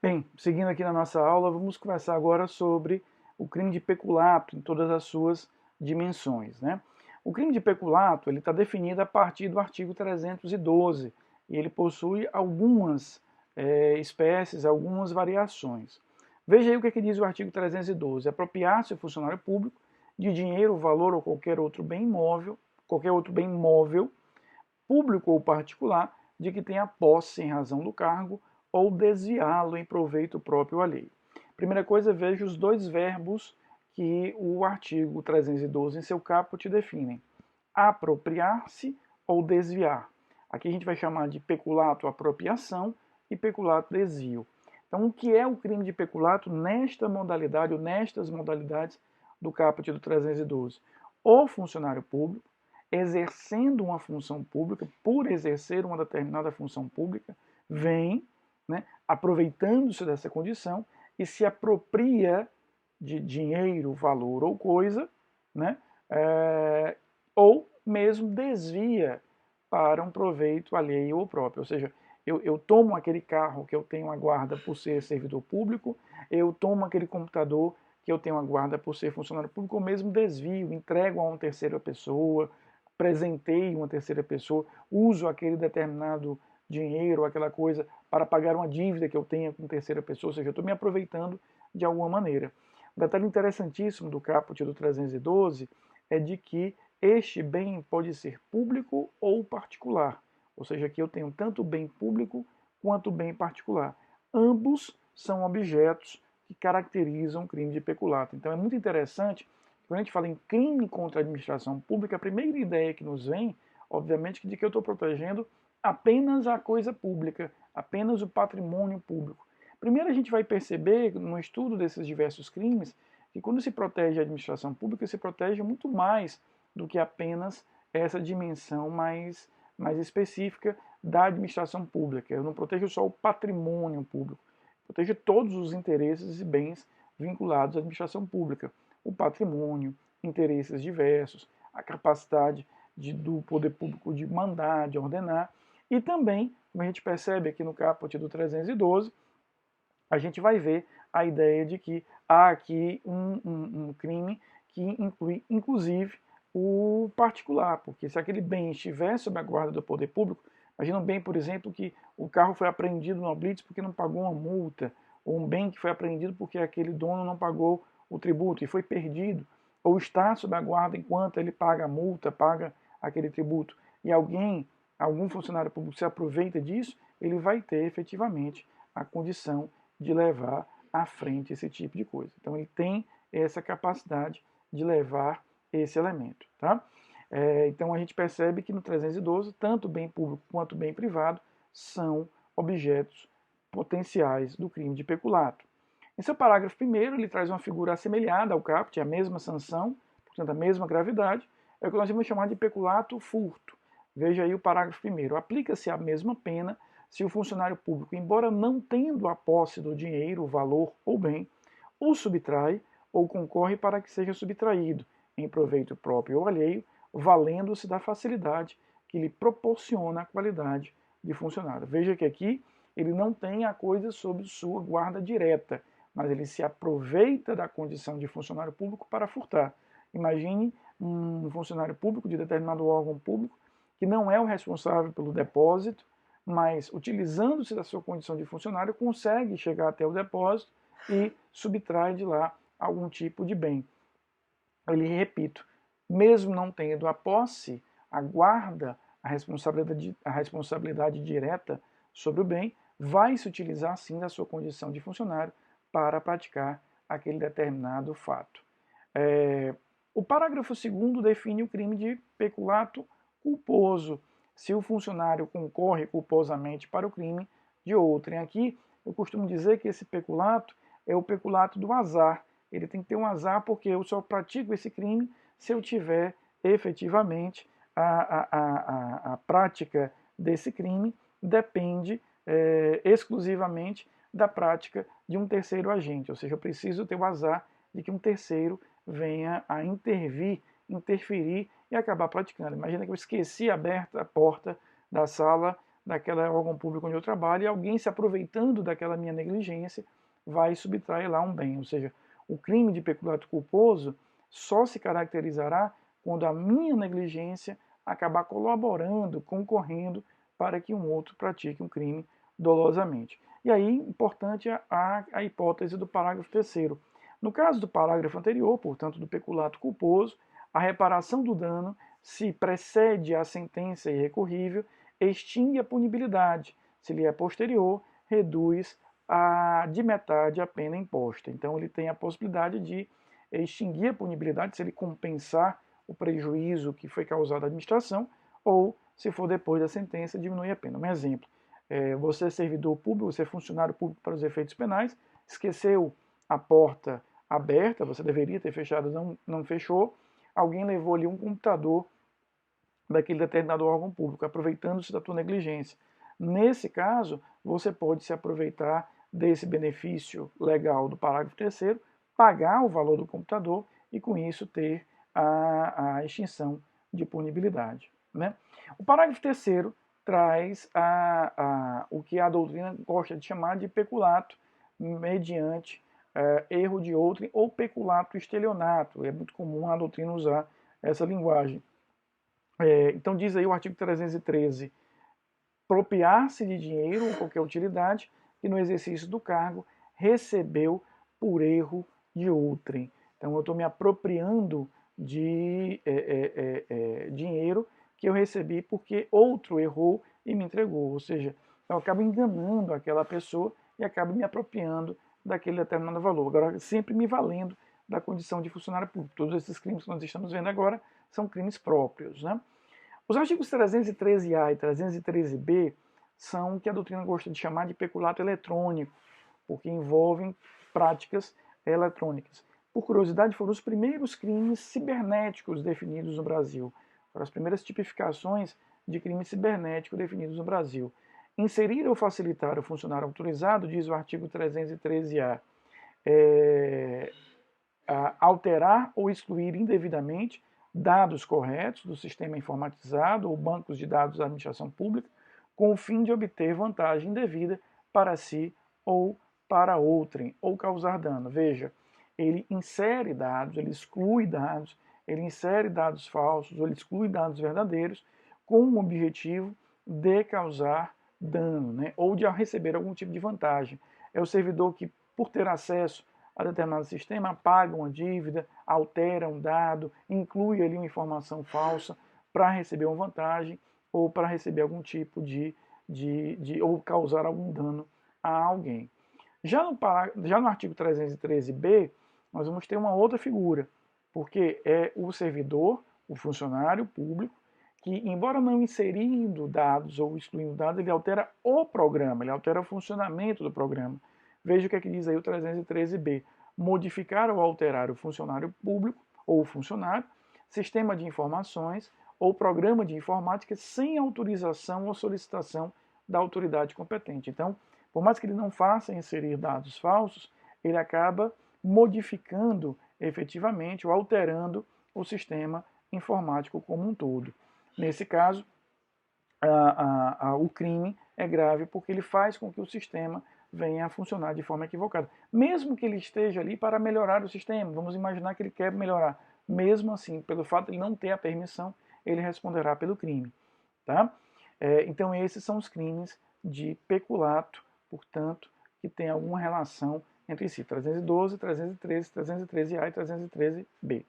Bem, seguindo aqui na nossa aula, vamos conversar agora sobre o crime de peculato em todas as suas dimensões, né? O crime de peculato ele está definido a partir do artigo 312 e ele possui algumas espécies, algumas variações. Veja aí o que, é que diz o artigo 312. Apropriar-se o funcionário público de dinheiro, valor ou qualquer outro bem imóvel, público ou particular, de que tenha posse em razão do cargo ou desviá-lo em proveito próprio ou alheio. Primeira coisa, veja os dois verbos que o artigo 312 em seu caput definem: apropriar-se ou desviar. Aqui a gente vai chamar de peculato apropriação e peculato desvio. Então, o que é o crime de peculato nesta modalidade ou nestas modalidades do caput do 312? O funcionário público, exercendo uma função pública, por exercer uma determinada função pública, vem, né, aproveitando-se dessa condição e se apropria de dinheiro, valor ou coisa, né, ou mesmo desvia para um proveito alheio ou próprio. Ou seja, eu tomo aquele carro que eu tenho a guarda por ser servidor público, eu tomo aquele computador que eu tenho a guarda por ser funcionário público, ou mesmo desvio, entrego a uma terceira pessoa, presenteio uma terceira pessoa, uso aquele determinado dinheiro, aquela coisa, para pagar uma dívida que eu tenha com terceira pessoa, ou seja, eu estou me aproveitando de alguma maneira. Um detalhe interessantíssimo do caput do 312 é de que este bem pode ser público ou particular, ou seja, que eu tenho tanto bem público quanto bem particular. Ambos são objetos que caracterizam o crime de peculato. Então é muito interessante, quando a gente fala em crime contra a administração pública, a primeira ideia que nos vem, obviamente, de que eu estou protegendo apenas a coisa pública, apenas o patrimônio público. Primeiro a gente vai perceber, no estudo desses diversos crimes, que quando se protege a administração pública, se protege muito mais do que apenas essa dimensão mais específica da administração pública. Eu não protejo só o patrimônio público, protejo todos os interesses e bens vinculados à administração pública. O patrimônio, interesses diversos, a capacidade do poder público de mandar, de ordenar, e também, como a gente percebe aqui no caput do 312, a gente vai ver a ideia de que há aqui um crime que inclui, inclusive, o particular, porque se aquele bem estiver sob a guarda do poder público, imagina um bem, por exemplo, que o carro foi apreendido no blitz porque não pagou uma multa, ou um bem que foi apreendido porque aquele dono não pagou o tributo e foi perdido, ou está sob a guarda enquanto ele paga a multa, paga aquele tributo, e algum funcionário público se aproveita disso, ele vai ter efetivamente a condição de levar à frente esse tipo de coisa. Então ele tem essa capacidade de levar esse elemento. Tá? Então a gente percebe que no 312, tanto bem público quanto bem privado são objetos potenciais do crime de peculato. Em seu parágrafo 1º, ele traz uma figura assemelhada ao caput, a mesma sanção, portanto a mesma gravidade, é o que nós vamos chamar de peculato furto. Veja aí o parágrafo 1º. Aplica-se a mesma pena se o funcionário público, embora não tendo a posse do dinheiro, valor ou bem, o subtrai ou concorre para que seja subtraído, em proveito próprio ou alheio, valendo-se da facilidade que lhe proporciona a qualidade de funcionário. Veja que aqui ele não tem a coisa sob sua guarda direta, mas ele se aproveita da condição de funcionário público para furtar. Imagine um funcionário público de determinado órgão público que não é o responsável pelo depósito, mas utilizando-se da sua condição de funcionário, consegue chegar até o depósito e subtrai de lá algum tipo de bem. Ele, repito, mesmo não tendo a posse, a guarda, a responsabilidade direta sobre o bem, vai se utilizar sim da sua condição de funcionário para praticar aquele determinado fato. O parágrafo 2º define o crime de peculato culposo, se o funcionário concorre culposamente para o crime de outrem. Aqui eu costumo dizer que esse peculato é o peculato do azar. Ele tem que ter um azar porque eu só pratico esse crime se eu tiver efetivamente a prática desse crime depende exclusivamente da prática de um terceiro agente, ou seja, eu preciso ter o azar de que um terceiro venha a interferir e acabar praticando. Imagina que eu esqueci aberta a porta da sala daquele órgão público onde eu trabalho e alguém se aproveitando daquela minha negligência vai subtrair lá um bem. Ou seja, o crime de peculato culposo só se caracterizará quando a minha negligência acabar colaborando, concorrendo para que um outro pratique um crime dolosamente. E aí, importante a hipótese do parágrafo 3º. No caso do parágrafo anterior, portanto, do peculato culposo, a reparação do dano, se precede a sentença irrecorrível, extingue a punibilidade. Se lhe é posterior, reduz de metade a pena imposta. Então, ele tem a possibilidade de extinguir a punibilidade se ele compensar o prejuízo que foi causado à administração, ou, se for depois da sentença, diminuir a pena. Um exemplo, você é servidor público, você é funcionário público para os efeitos penais, esqueceu a porta aberta, você deveria ter fechado, não fechou, alguém levou ali um computador daquele determinado órgão público, aproveitando-se da tua negligência. Nesse caso, você pode se aproveitar desse benefício legal do parágrafo 3º, pagar o valor do computador e, com isso, ter a extinção de punibilidade. Né? O parágrafo 3º traz o que a doutrina gosta de chamar de peculato mediante erro de outrem ou peculato estelionato. É muito comum a doutrina usar essa linguagem. Então diz aí o artigo 313, apropriar-se de dinheiro ou qualquer utilidade que no exercício do cargo recebeu por erro de outrem. Então eu estou me apropriando de dinheiro que eu recebi porque outro errou e me entregou. Ou seja, eu acabo enganando aquela pessoa e acabo me apropriando daquele determinado valor. Agora, sempre me valendo da condição de funcionário público. Todos esses crimes que nós estamos vendo agora são crimes próprios. Né? Os artigos 313A e 313B são o que a doutrina gosta de chamar de peculato eletrônico, porque envolvem práticas eletrônicas. Por curiosidade, foram os primeiros crimes cibernéticos definidos no Brasil. Foram as primeiras tipificações de crime cibernético definidos no Brasil. Inserir ou facilitar o funcionário autorizado, diz o artigo 313A, alterar ou excluir indevidamente dados corretos do sistema informatizado ou bancos de dados da administração pública, com o fim de obter vantagem indevida para si ou para outrem, ou causar dano. Veja, ele insere dados, ele exclui dados, ele insere dados falsos, ou ele exclui dados verdadeiros, com o objetivo de causar dano, né? Ou de receber algum tipo de vantagem. É o servidor que, por ter acesso a determinado sistema, apaga uma dívida, altera um dado, inclui ali uma informação falsa para receber uma vantagem ou para receber algum tipo ou causar algum dano a alguém. Já no artigo 313b, nós vamos ter uma outra figura, porque é o servidor, o funcionário público, que, embora não inserindo dados ou excluindo dados, ele altera o programa, ele altera o funcionamento do programa. Veja o que é que diz aí o 313b. Modificar ou alterar o funcionário público ou o funcionário, sistema de informações ou programa de informática sem autorização ou solicitação da autoridade competente. Então, por mais que ele não faça inserir dados falsos, ele acaba modificando efetivamente ou alterando o sistema informático como um todo. Nesse caso, o crime é grave porque ele faz com que o sistema venha a funcionar de forma equivocada. Mesmo que ele esteja ali para melhorar o sistema, vamos imaginar que ele quer melhorar. Mesmo assim, pelo fato de ele não ter a permissão, ele responderá pelo crime. Tá? Então esses são os crimes de peculato, portanto, que tem alguma relação entre si. 312, 313, 313A e 313B.